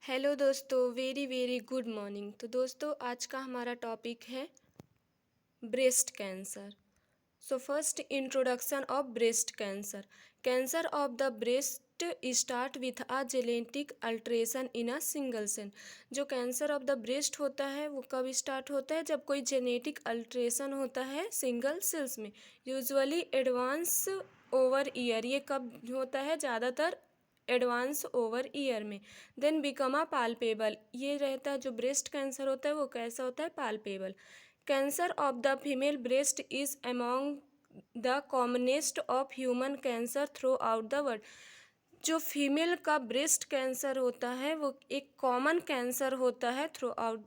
Hello दोस्तों, very very good morning. तो दोस्तों, आज का हमारा टॉपिक है breast cancer. So first, introduction of breast cancer. Cancer of the breast start with a genetic alteration in a single cell. जो cancer of the breast होता है वो कब स्टार्ट होता है? जब कोई जेनेटिक अल्ट्रेशन होता है सिंगल सेल्स में, यूजुअली एडवांस ओवर ईयर। ये कब होता है? ज़्यादातर एडवांस ओवर ईयर में। Then become a palpable. ये रहता है, जो ब्रेस्ट कैंसर होता है वो कैसा होता है? Palpable. Cancer of the female breast is among the commonest of human cancer throughout the world. जो फीमेल का ब्रेस्ट कैंसर होता है वो एक कॉमन कैंसर होता है थ्रू आउट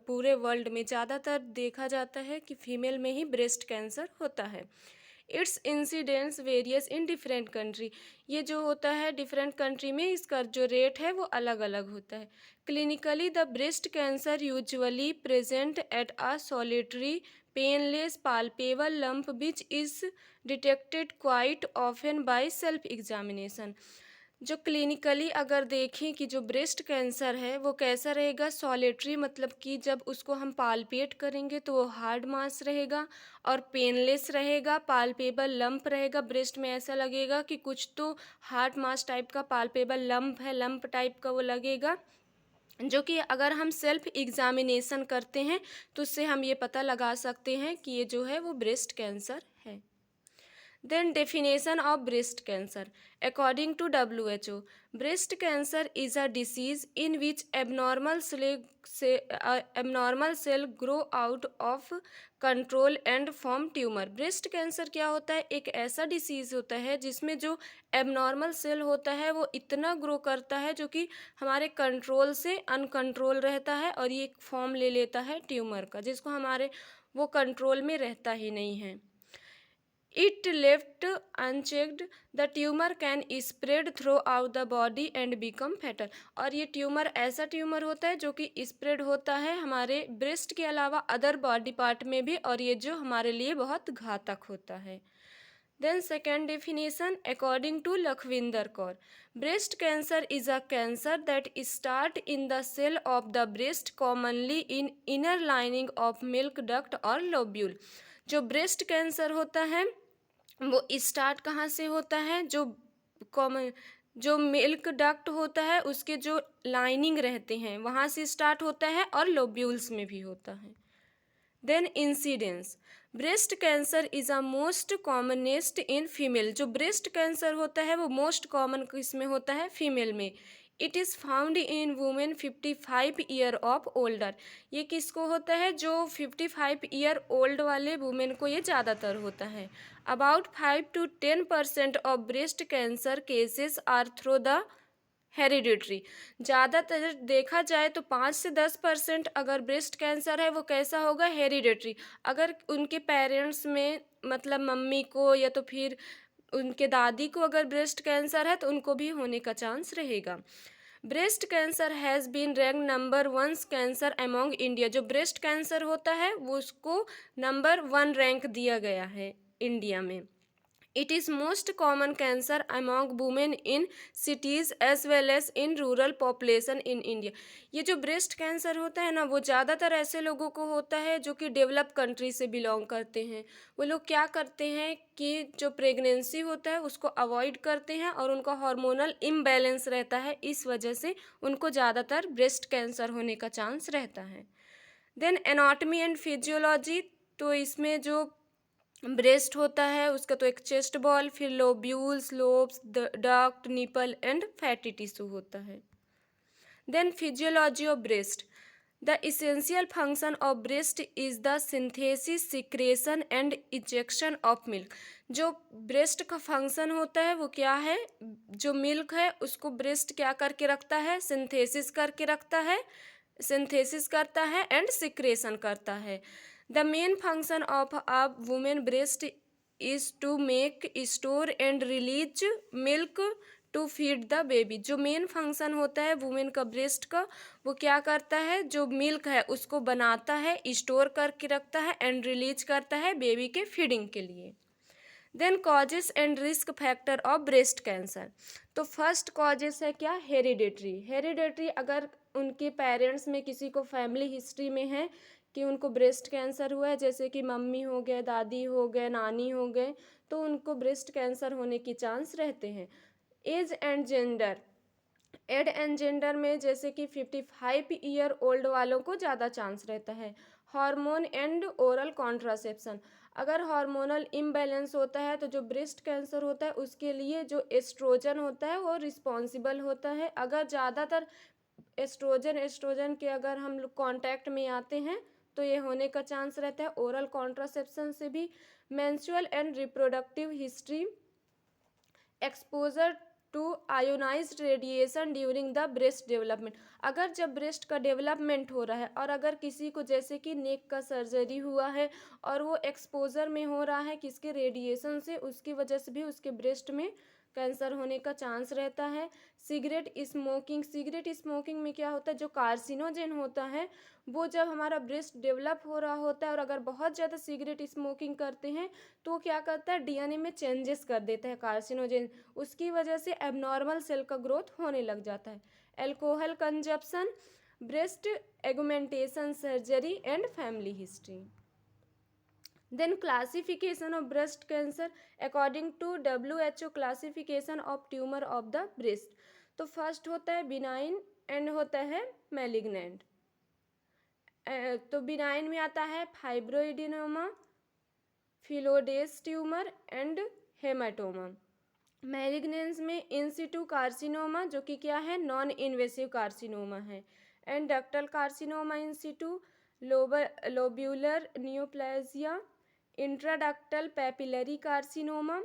पूरे वर्ल्ड में। ज़्यादातर देखा जाता है कि फीमेल में ही ब्रेस्ट कैंसर होता है। It's incidence varies in different country. ये जो होता है डिफरेंट कंट्री में, इसका जो रेट है वो अलग अलग होता है। Clinically the breast cancer usually present at a solitary painless palpable lump which is detected quite often by self examination. जो क्लिनिकली अगर देखें कि जो ब्रेस्ट कैंसर है वो कैसा रहेगा? सॉलिटरी, मतलब कि जब उसको हम पाल्पेट करेंगे तो वो हार्ड मास रहेगा और पेनलेस रहेगा, पाल्पेबल लंप रहेगा। ब्रेस्ट में ऐसा लगेगा कि कुछ तो हार्ड मास टाइप का पाल्पेबल लंप है, लंप टाइप का वो लगेगा, जो कि अगर हम सेल्फ एग्जामिनेशन करते हैं तो उससे हम ये पता लगा सकते हैं कि ये जो है वो ब्रेस्ट कैंसर है। Then definition of breast cancer. According to WHO, breast cancer is a disease in which abnormal cell grow out of control and form tumor. Breast cancer क्या होता है? एक ऐसा डिसीज़ होता है जिसमें जो एबनॉर्मल सेल होता है वो इतना ग्रो करता है जो कि हमारे कंट्रोल से अनकंट्रोल रहता है और ये फॉर्म ले लेता है ट्यूमर का, जिसको हमारे वो कंट्रोल में रहता ही नहीं है। It left unchecked, the tumor can spread throughout the body and become fatal. और ये ट्यूमर ऐसा ट्यूमर होता है जो कि स्प्रेड होता है हमारे ब्रेस्ट के अलावा अदर बॉडी पार्ट में भी, और ये जो हमारे लिए बहुत घातक होता है। Then second definition, according to Lakhvinder Kaur, breast cancer is a cancer that start in the cell of the breast, commonly in inner lining of milk duct or lobule. जो ब्रेस्ट कैंसर होता है वो start कहाँ से होता है? जो common जो मिल्क डक्ट होता है उसके जो लाइनिंग रहते हैं वहाँ से स्टार्ट होता है और लोब्यूल्स में भी होता है। Then incidence, breast cancer is a most commonest in female. जो ब्रेस्ट कैंसर होता है वो मोस्ट कॉमन किस में होता है? फीमेल में। It is found in women 55 year of older. ये किसको होता है? जो 55 ईयर ओल्ड वाले वुमेन को ये ज़्यादातर होता है। About 5 to 10% of breast cancer cases are through the hereditary. ज़्यादातर देखा जाए तो 5 से 10% अगर ब्रेस्ट कैंसर है वो कैसा होगा? हेरिडिटरी। अगर उनके पेरेंट्स में, मतलब मम्मी को या तो फिर उनके दादी को अगर ब्रेस्ट कैंसर है तो उनको भी होने का चांस रहेगा। Breast cancer has been rank number 1 cancer among India. जो ब्रेस्ट कैंसर होता है वो उसको नंबर 1 रैंक दिया गया है इंडिया में। It is most common cancer among women in cities as well as in rural population in India. ये जो ब्रेस्ट कैंसर होता है ना वो ज़्यादातर ऐसे लोगों को होता है जो कि डेवलप कंट्री से बिलोंग करते हैं। वो लोग क्या करते हैं कि जो प्रेगनेंसी होता है उसको अवॉइड करते हैं और उनका हार्मोनल इम्बैलेंस रहता है, इस वजह से उनको ज़्यादातर ब्रेस्ट कैंसर होने का चांस रहता है। Then anatomy and physiology. तो इसमें जो ब्रेस्ट होता है उसका तो एक चेस्ट बॉल, फिर lobules, lobes, duct, nipple and fatty tissue होता है। Then physiology of breast. The essential function of breast is the synthesis, secretion and ejection of milk. जो ब्रेस्ट का फंक्शन होता है वो क्या है? जो मिल्क है उसको ब्रेस्ट क्या करके रखता है? सिंथेसिस करके रखता है, सिंथेसिस करता है एंड सिक्रेशन करता है। The main function of a women breast is to make, store and release milk to feed the baby. जो मेन फंक्शन होता है वुमेन का ब्रेस्ट का, वो क्या करता है? जो मिल्क है उसको बनाता है, स्टोर करके रखता है एंड रिलीज करता है बेबी के फीडिंग के लिए। Then causes and risk factor of breast cancer. तो फर्स्ट कॉजेस है क्या, हेरिडेटरी। हेरिडेटरी अगर उनके पेरेंट्स में किसी को फैमिली हिस्ट्री में है कि उनको ब्रेस्ट कैंसर हुआ है, जैसे कि मम्मी हो गए, दादी हो गए, नानी हो गए, तो उनको ब्रेस्ट कैंसर होने की चांस रहते हैं। Age and gender, age and gender में जैसे कि 55 ईयर ओल्ड वालों को ज़्यादा चांस रहता है। हार्मोन एंड ओरल कॉन्ट्रासेप्शन, अगर हार्मोनल इम्बैलेंस होता है तो जो ब्रेस्ट कैंसर होता है उसके लिए जो एस्ट्रोजन होता है वो रिस्पॉन्सिबल होता है। अगर ज़्यादातर एस्ट्रोजन के अगर हम लोग कॉन्टैक्ट में आते हैं तो ये होने का चांस रहता है। ओरल कॉन्ट्रासेप्शन से भी। Menstrual and reproductive history, exposure to ionized radiation during the breast development, अगर जब ब्रेस्ट का डेवलपमेंट हो रहा है और अगर किसी को जैसे कि नेक का सर्जरी हुआ है और वो एक्सपोजर में हो रहा है किसके, रेडिएशन से, उसकी वजह से भी उसके ब्रेस्ट में कैंसर होने का चांस रहता है। सिगरेट स्मोकिंग, सिगरेट स्मोकिंग में क्या होता है, जो कार्सिनोजेन होता है वो जब हमारा ब्रेस्ट डेवलप हो रहा होता है और अगर बहुत ज़्यादा सिगरेट स्मोकिंग करते हैं तो क्या करता है, डीएनए में चेंजेस कर देता है कार्सिनोजेन, उसकी वजह से एबनॉर्मल सेल का ग्रोथ होने लग जाता है। Alcohol consumption, breast augmentation surgery and family history. Then classification of breast cancer according to WHO classification of tumor of the breast। तो फर्स्ट होता है बिनाइन एंड होता है मैलिग्नेंट। तो बिनाइन में आता है fibroadenoma, phyllodes tumour and haematoma. Malignance में इंसिटू कार्सिनोमा जो कि क्या है, नॉन इन्वेसिव कार्सिनोमा है। And ductal carcinoma in situ, lobular neoplasia, intraductal papillary carcinoma.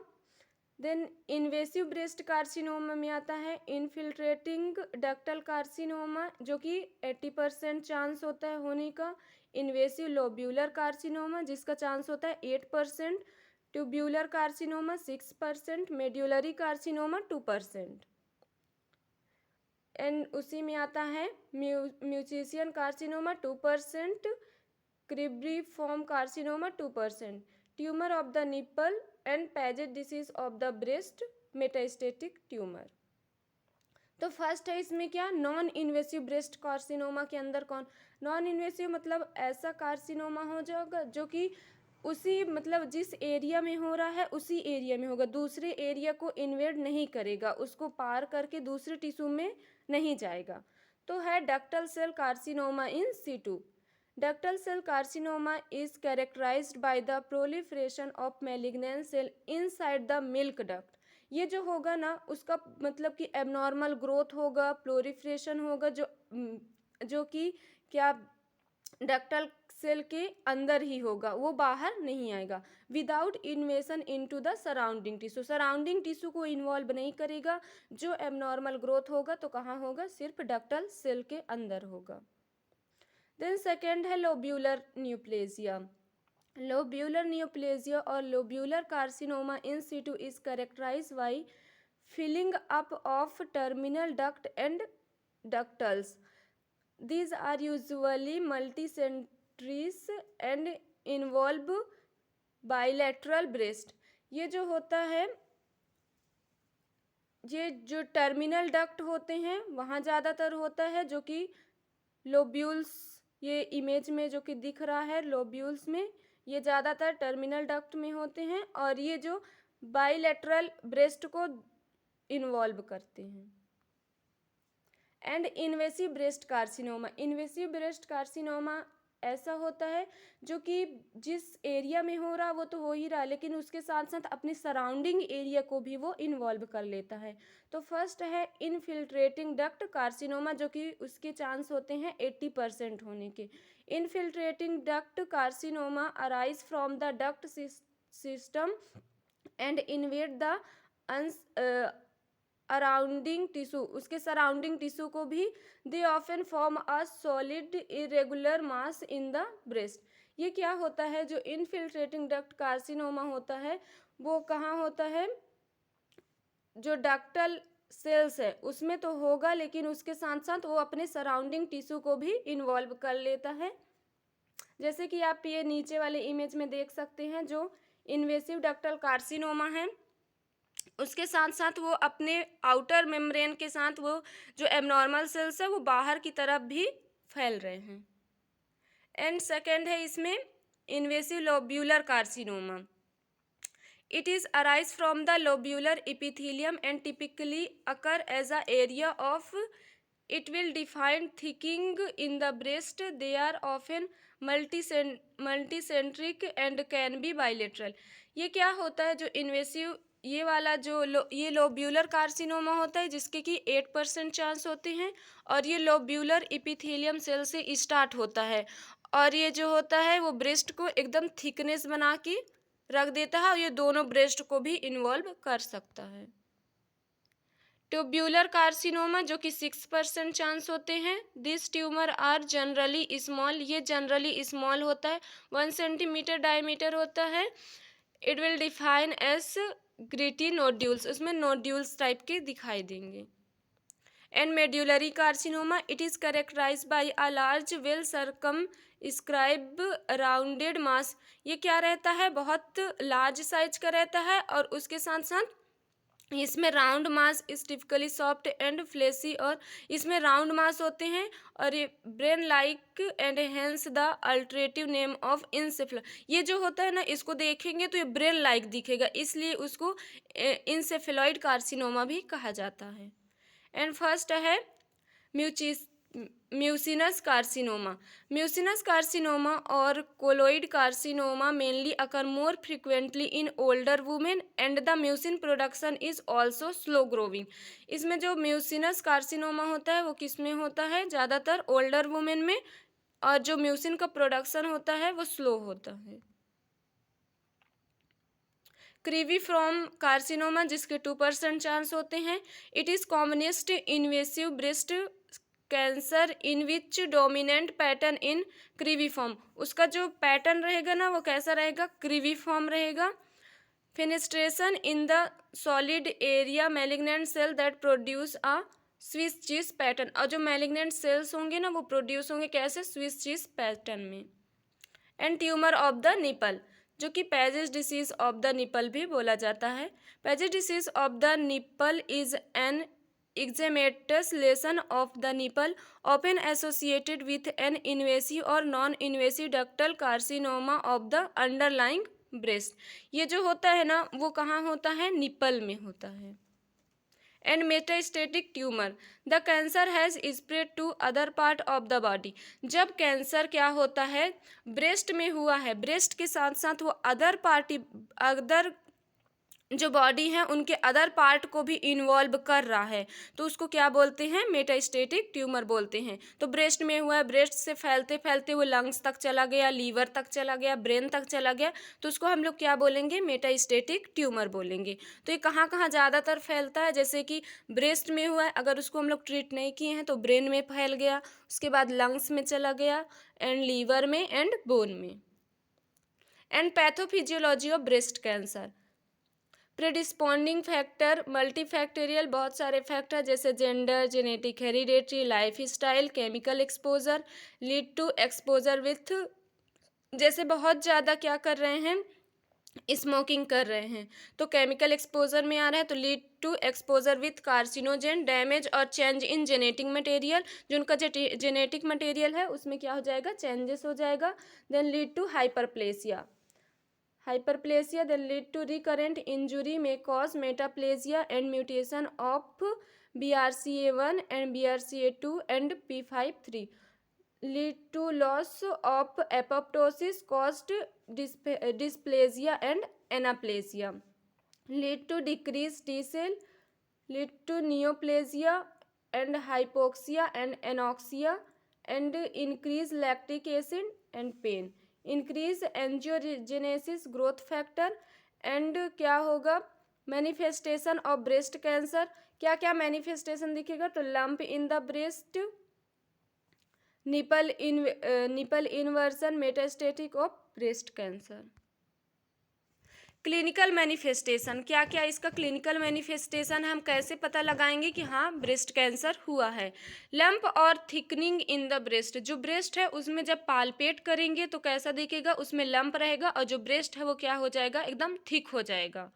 Then invasive breast carcinoma में आता है इनफिल्ट्रेटिंग डक्टल कार्सिनोमा जो कि 80% चांस होता है होने का। इन्वेसिव लोब्यूलर कार्सिनोमा जिसका चांस होता है 8%। Tubular carcinoma 6%। Medullary carcinoma 2%। And उसी में आता है mucinous carcinoma 2%। Cribriform carcinoma 2%। Tumour of the nipple and Paget disease of the breast, metastatic tumour. तो फर्स्ट है इसमें क्या, नॉन इन्वेसिव ब्रेस्ट कार्सिनोमा के अंदर कौन, नॉन इन्वेसिव मतलब ऐसा कार्सिनोमा हो जाएगा जो कि उसी मतलब जिस एरिया में हो रहा है उसी एरिया में होगा, दूसरे एरिया को इन्वेड नहीं करेगा, उसको पार करके दूसरे टिश्यू में नहीं जाएगा। तो है ductal cell carcinoma in situ. Ductal cell carcinoma is characterized by the proliferation of malignant cell inside the milk duct. ये जो होगा ना उसका मतलब कि एबनॉर्मल ग्रोथ होगा, प्रोलिफरेशन होगा, जो कि क्या डक्टल सेल के अंदर ही होगा, वो बाहर नहीं आएगा। Without इन्वेशन into the surrounding tissue, surrounding tissue को इन्वॉल्व नहीं करेगा। जो एबनॉर्मल ग्रोथ होगा तो कहाँ होगा, सिर्फ डक्टल सेल के अंदर होगा। देन सेकेंड है लोब्यूलर न्यूप्लेजिया। लोब्यूलर न्यूप्लेजिया और lobular carcinoma in situ is characterise by filling up of terminal duct and ductules. These are usually multicentrous and involve bilateral breast। ये जो होता है, ये जो टर्मिनल डक्ट होते हैं वहाँ ज़्यादातर होता है, जो कि लोब्यूल्स, ये इमेज में जो कि दिख रहा है लोब्यूल्स में, ये ज़्यादातर टर्मिनल डक्ट में होते हैं और ये जो बाइलेटरल ब्रेस्ट को इन्वॉल्व करते हैं। And invasive breast carcinoma, invasive breast carcinoma ऐसा होता है जो कि जिस एरिया में हो रहा वो तो हो ही रहा लेकिन उसके साथ साथ अपने सराउंडिंग एरिया को भी वो इन्वॉल्व कर लेता है। तो फर्स्ट है इनफिल्ट्रेटिंग डक्ट कार्सिनोमा जो कि उसके चांस होते हैं 80% होने के। Infiltrating duct carcinoma arise from the duct system and invade the surrounding tissue, उसके सराउंडिंग टिश्यू को भी। They often form a solid irregular mass in the breast. ये क्या होता है, जो इनफिल्ट्रेटिंग डक्ट कार्सिनोमा होता है वो कहाँ होता है, जो डक्टल सेल्स है उसमें तो होगा लेकिन उसके साथ साथ वो अपने सराउंडिंग टिश्यू को भी इन्वॉल्व कर लेता है। जैसे कि आप ये नीचे वाले इमेज में देख सकते हैं, जो इन्वेसिव डक्टल कार्सिनोमा है, उसके साथ साथ वो अपने आउटर मेम्ब्रेन के साथ वो जो एबनॉर्मल सेल्स है वो बाहर की तरफ भी फैल रहे हैं। एंड सेकेंड है इसमें invasive lobular carcinoma. It is arise from the lobular epithelium and typically occur as a area of it will define thickening in the breast. They are often multicentric and can be bilateral. ये क्या होता है जो invasive ये वाला जो ये lobular carcinoma होता है जिसके कि 8% चांस होते हैं और ये लोब्यूलर इपिथेलियम सेल से स्टार्ट होता है और ये जो होता है वो ब्रेस्ट को एकदम थिकनेस बना के रख देता है और ये दोनों ब्रेस्ट को भी इन्वॉल्व कर सकता है। ट्यूब्यूलर कार्सिनोमा जो कि 6% चांस होते हैं। This tumour are generally small, ये जनरली स्मॉल होता है, 1 सेंटीमीटर डायमीटर होता है। It will define as gritty nodules, उसमें नोड्यूल्स टाइप के दिखाई देंगे। And medullary carcinoma, it is characterise by a large well circumscribed rounded mass. ये क्या रहता है, बहुत लार्ज साइज का रहता है और उसके साथ साथ इसमें round mass is typically soft and fleshy, और इसमें राउंड मास होते हैं और ये brain like and hence the alternative name of encephaloid. ये जो होता है ना इसको देखेंगे तो ये ब्रेन लाइक दिखेगा, इसलिए उसको इंसेफेलॉइड कार्सिनोमा भी कहा जाता है। एंड फर्स्ट है म्यूसिनस कार्सिनोमा। म्यूसिनस कार्सिनोमा और colloid carcinoma mainly occur more frequently in older women and the mucin production is also slow growing. इसमें जो म्यूसिनस कार्सिनोमा होता है वो किस में होता है, ज़्यादातर ओल्डर वुमेन में, और जो म्यूसिन का प्रोडक्शन होता है वो स्लो होता है। क्रीवीफ्रॉम कार्सिनोमा जिसके 2% चांस होते हैं। It is commonest invasive breast cancer in which dominant pattern in cribriform. उसका जो पैटर्न रहेगा ना वो कैसा रहेगा, क्रीवीफॉर्म रहेगा। Fenestration in the solid area malignant cell that produce a Swiss cheese pattern, और जो मैलिग्नेंट सेल्स होंगे ना वो प्रोड्यूस होंगे कैसे, स्विस चीज पैटर्न में। And tumour of the nipple जो कि Paget's disease of the nipple भी बोला जाता है। Paget's disease of the nipple is an eczematous lesion of the nipple often associated with an invasive और non invasive ductal carcinoma of the underlying breast. ये जो होता है ना वो कहाँ होता है, निपल में होता है। And metastatic tumour, the cancer has spread to other part of the body. जब कैंसर क्या होता है, ब्रेस्ट में हुआ है, ब्रेस्ट के साथ साथ वो अदर जो बॉडी है उनके अदर पार्ट को भी इन्वॉल्व कर रहा है, तो उसको क्या बोलते हैं, मेटास्टेटिक ट्यूमर बोलते हैं। तो ब्रेस्ट में हुआ है, ब्रेस्ट से फैलते फैलते वो लंग्स तक चला गया, लीवर तक चला गया, ब्रेन तक चला गया, तो उसको हम लोग क्या बोलेंगे, मेटास्टेटिक ट्यूमर बोलेंगे। तो ये कहाँ कहाँ ज़्यादातर फैलता है, जैसे कि ब्रेस्ट में हुआ है, अगर उसको हम लोग ट्रीट नहीं किए हैं तो ब्रेन में फैल गया, उसके बाद लंग्स में चला गया, एंड लीवर में, एंड बोन में। And pathophysiology of breast cancer, predisposing factor multifactorial, बहुत सारे फैक्टर जैसे gender, genetic, hereditary, lifestyle, chemical exposure lead to exposure with, जैसे बहुत ज़्यादा क्या कर रहे हैं, स्मोकिंग कर रहे हैं तो केमिकल एक्सपोजर में आ रहा है, तो lead to exposure with carcinogen, damage और चेंज इन जेनेटिक मटेरियल, जो उनका जेनेटिक मटेरियल है उसमें क्या हो जाएगा, चेंजेस हो जाएगा। Then lead to hyperplasia, then lead to recurrent injury, may cause metaplasia and mutation of BRCA1 and BRCA2 and P53, lead to loss of apoptosis, caused dysplasia and anaplasia, lead to decreased T cell, lead to neoplasia and hypoxia and anoxia, and increase lactic acid and pain, increase angiogenesis growth factor. And क्या होगा, manifestation of breast cancer, क्या क्या manifestation दिखेगा, तो lump in the breast, nipple inversion, metastatic of breast cancer. Clinical manifestation, क्या क्या इसका clinical manifestation है, हम कैसे पता लगाएंगे कि हाँ ब्रेस्ट कैंसर हुआ है। लंप और थिकनिंग इन द ब्रेस्ट, जो ब्रेस्ट है उसमें जब पालपेट करेंगे तो कैसा दिखेगा, उसमें लंप रहेगा और जो ब्रेस्ट है वो क्या हो जाएगा, एकदम थिक हो जाएगा।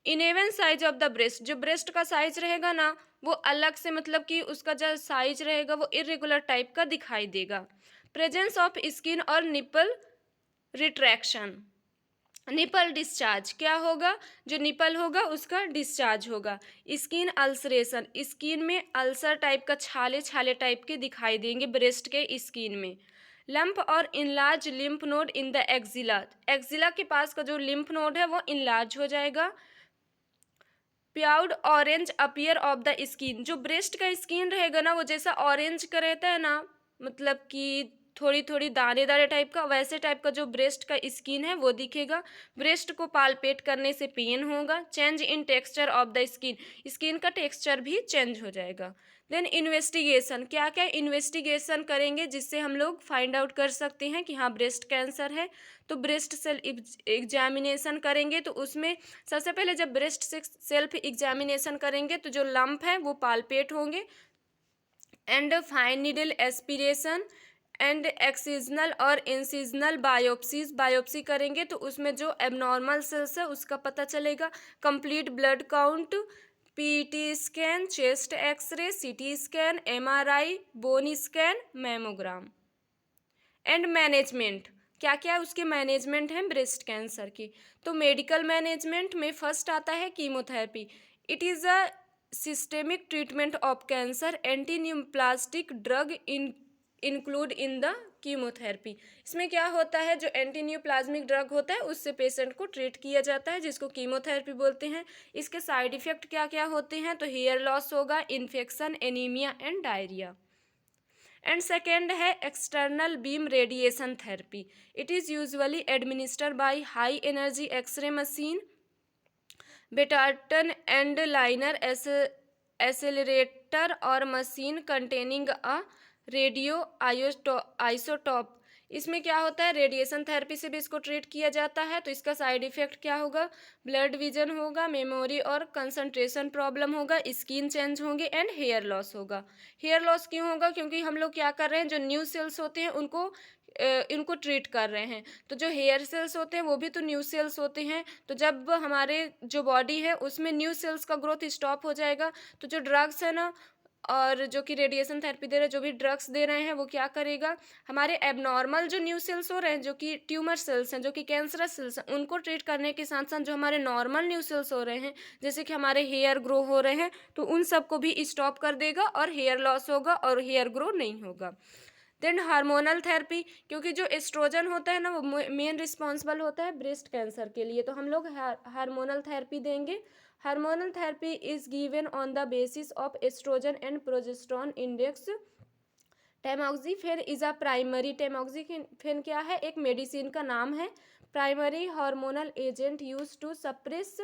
इनेवन साइज ऑफ द ब्रेस्ट, जो ब्रेस्ट का साइज रहेगा ना वो अलग से, मतलब कि उसका जो साइज रहेगा वो इरेगुलर टाइप का दिखाई देगा। प्रेजेंस ऑफ स्किन और निपल रिट्रैक्शन, निपल डिस्चार्ज, क्या होगा, जो निपल होगा उसका डिस्चार्ज होगा। स्किन अल्सरेशन, स्किन में अल्सर टाइप का छाले छाले टाइप के दिखाई देंगे ब्रेस्ट के स्किन में। लंप और enlarge lymph node in the axilla, axilla के पास का जो लिम्फ नोड है वो इनलार्ज हो जाएगा। प्याउड orange appear of the skin, जो ब्रेस्ट का स्किन रहेगा ना वो जैसा ऑरेंज का रहता है ना, मतलब कि थोड़ी थोड़ी दाने दाने टाइप का, वैसे टाइप का जो ब्रेस्ट का स्किन है वो दिखेगा। ब्रेस्ट को पालपेट करने से पेन होगा। Change in texture of the skin, skin का टेक्सचर भी चेंज हो जाएगा। देन इन्वेस्टिगेशन, क्या क्या इन्वेस्टिगेशन करेंगे जिससे हम लोग फाइंड आउट कर सकते हैं कि हाँ ब्रेस्ट कैंसर है। तो ब्रेस्ट सेल एग्जामिनेशन करेंगे, तो उसमें सबसे पहले जब ब्रेस्ट से सेल्फ एग्जामिनेशन करेंगे तो जो लंप है वो पालपेट होंगे। And fine needle aspiration and excisional और इंसिजनल बायोप्सीज, बायोप्सी करेंगे तो उसमें जो एबनॉर्मल सेल्स है उसका पता चलेगा। Complete blood count, PT scan, chest X ray, CT scan, MRI, bone scan, mammogram. And management, क्या क्या उसके मैनेजमेंट हैं ब्रेस्ट कैंसर की। तो मेडिकल मैनेजमेंट में फर्स्ट आता है chemotherapy. It is a systemic treatment of cancer, anti neoplastic drug include in the chemotherapy. इसमें क्या होता है, जो एंटी न्यूप्लाज्मिक ड्रग होता है उससे पेशेंट को ट्रीट किया जाता है, जिसको कीमोथेरेपी बोलते हैं। इसके साइड इफेक्ट क्या क्या होते हैं, तो हेयर लॉस होगा, infection, anaemia and diarrhoea. And second है external beam radiation therapy. It is usually administered by high energy X ray machine, betatron and linear accelerator और machine containing a radio isotope. इसमें क्या होता है, रेडिएशन थेरेपी से भी इसको ट्रीट किया जाता है। तो इसका साइड इफेक्ट क्या होगा, ब्लड विजन होगा, मेमोरी और कंसंट्रेशन प्रॉब्लम होगा, स्किन चेंज होंगे एंड हेयर लॉस होगा। हेयर लॉस क्यों होगा, क्योंकि हम लोग क्या कर रहे हैं, जो न्यू सेल्स होते हैं इनको ट्रीट कर रहे हैं। तो जो हेयर सेल्स होते हैं वो भी तो न्यू सेल्स होते हैं। तो जब हमारे जो बॉडी है उसमें न्यू सेल्स का ग्रोथ स्टॉप हो जाएगा, तो जो ड्रग्स है ना और जो कि रेडिएशन थेरेपी दे रहे हैं, जो भी ड्रग्स दे रहे हैं वो क्या करेगा, हमारे एबनॉर्मल जो न्यू सेल्स हो रहे हैं, जो कि ट्यूमर सेल्स हैं, जो कि कैंसरस सेल्स हैं, उनको ट्रीट करने के साथ साथ जो हमारे नॉर्मल न्यू सेल्स हो रहे हैं, जैसे कि हमारे हेयर ग्रो हो रहे हैं, तो उन सबको भी स्टॉप कर देगा और हेयर लॉस होगा और हेयर ग्रो नहीं होगा। देन हार्मोनल थेरेपी, क्योंकि जो एस्ट्रोजन होता है ना वो मेन रिस्पॉन्सिबल होता है ब्रेस्ट कैंसर के लिए, तो हम लोग हार्मोनल थेरेपी देंगे। Hormonal therapy is given on the basis of oestrogen and progesterone index. Tamoxifen is a primary, tamoxifen क्या है, एक मेडिसिन का नाम है। Primary hormonal agent use to suppress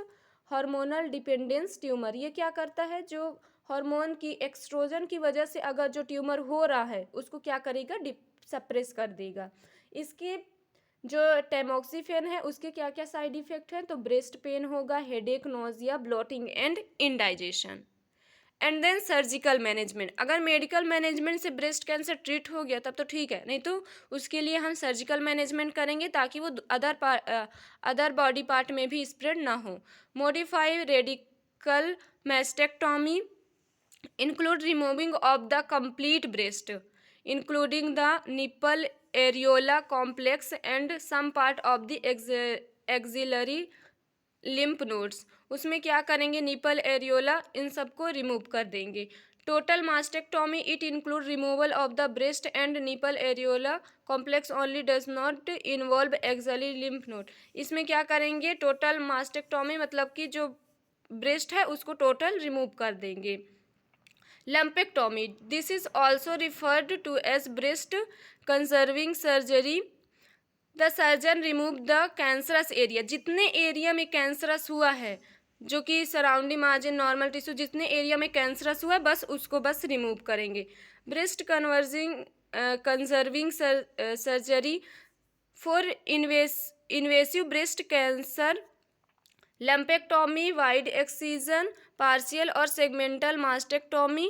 hormonal dependence tumour. ये क्या करता है, जो हार्मोन की एक्सट्रोजन की वजह से अगर जो ट्यूमर हो रहा है उसको क्या करेगा, सप्रेस कर देगा। इसके जो टैमोक्सिफेन है उसके क्या क्या साइड इफेक्ट हैं, तो ब्रेस्ट पेन होगा, headache, nausea, bloating and indigestion. And then surgical management, अगर मेडिकल मैनेजमेंट से ब्रेस्ट कैंसर ट्रीट हो गया तब तो ठीक है, नहीं तो उसके लिए हम सर्जिकल मैनेजमेंट करेंगे ताकि वो अदर बॉडी पार्ट में भी स्प्रेड ना हो। Modified radical mastectomy include removing of the complete breast, including the nipple areola complex and some part of the axillary lymph nodes। उसमें क्या करेंगे, निपल एरियोला इन सबको रिमूव कर देंगे। Total mastectomy it include removal of the breast and nipple areola complex only does not involve axillary lymph node. इसमें क्या करेंगे, total मास्टेक्टॉमी मतलब कि जो ब्रेस्ट है उसको टोटल रिमूव कर देंगे। Lumpectomy, this is also referred to as breast conserving surgery. The surgeon remove the cancerous area, जितने एरिया में कैंसरस हुआ है, जो कि सराउंडिंग मार्जिन, नॉर्मल टिश्यू, जितने एरिया में कैंसरस हुआ है बस रिमूव करेंगे। Breast conserving surgery for invasive breast cancer lumpectomy, wide excision, partial और segmental mastectomy,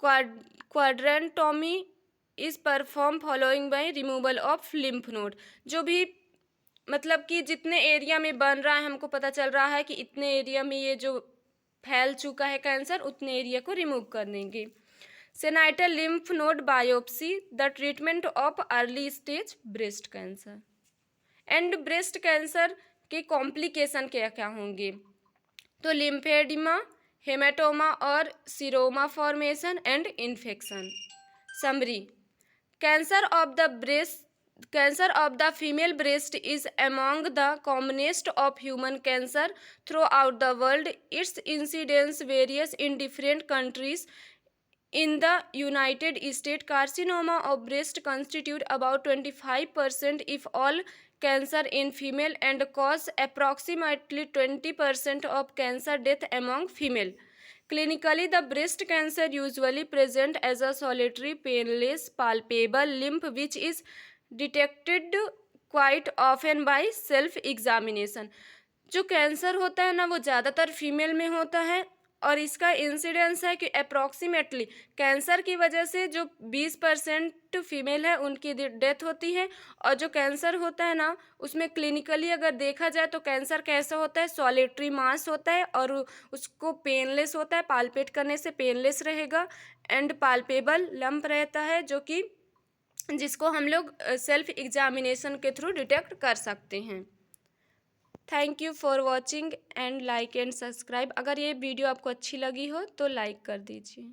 quadrantectomy is perform following by removal of lymph node. जो भी मतलब कि जितने एरिया में बन रहा है, हमको पता चल रहा है कि इतने एरिया में ये जो फैल चुका है कैंसर, उतने एरिया को रिमूव कर देंगे। Sentinel lymph node biopsy, the treatment of early stage breast cancer. And breast cancer के कॉम्प्लिकेशन क्या क्या होंगे? तो लिम्फेडिमा, हेमाटोमा और seroma formation and infection. Summary, cancer of the female breast is among the commonest of human cancer throughout the world. Its incidence varies in different countries. In the United States, carcinoma of breast constitute about 25% if all cancer in female and cause approximately 20% of cancer death among female. Clinically, the breast cancer usually present as a solitary, painless, palpable lump which is detected quite often by self-examination. जो cancer होता है ना, वो ज़्यादातर female में होता है और इसका इंसिडेंस है कि अप्रॉक्सीमेटली कैंसर की वजह से जो 20% फीमेल है उनकी डेथ होती है। और जो कैंसर होता है ना, उसमें क्लिनिकली अगर देखा जाए तो कैंसर कैसा होता है, सॉलिटरी मास होता है और उसको पेनलेस होता है, पाल्पेट करने से पेनलेस रहेगा एंड पाल्पेबल लंप रहता है, जो कि जिसको हम लोग सेल्फ एग्जामिनेशन के थ्रू डिटेक्ट कर सकते हैं। Thank you for watching and like and subscribe. अगर ये वीडियो आपको अच्छी लगी हो तो लाइक कर दीजिए।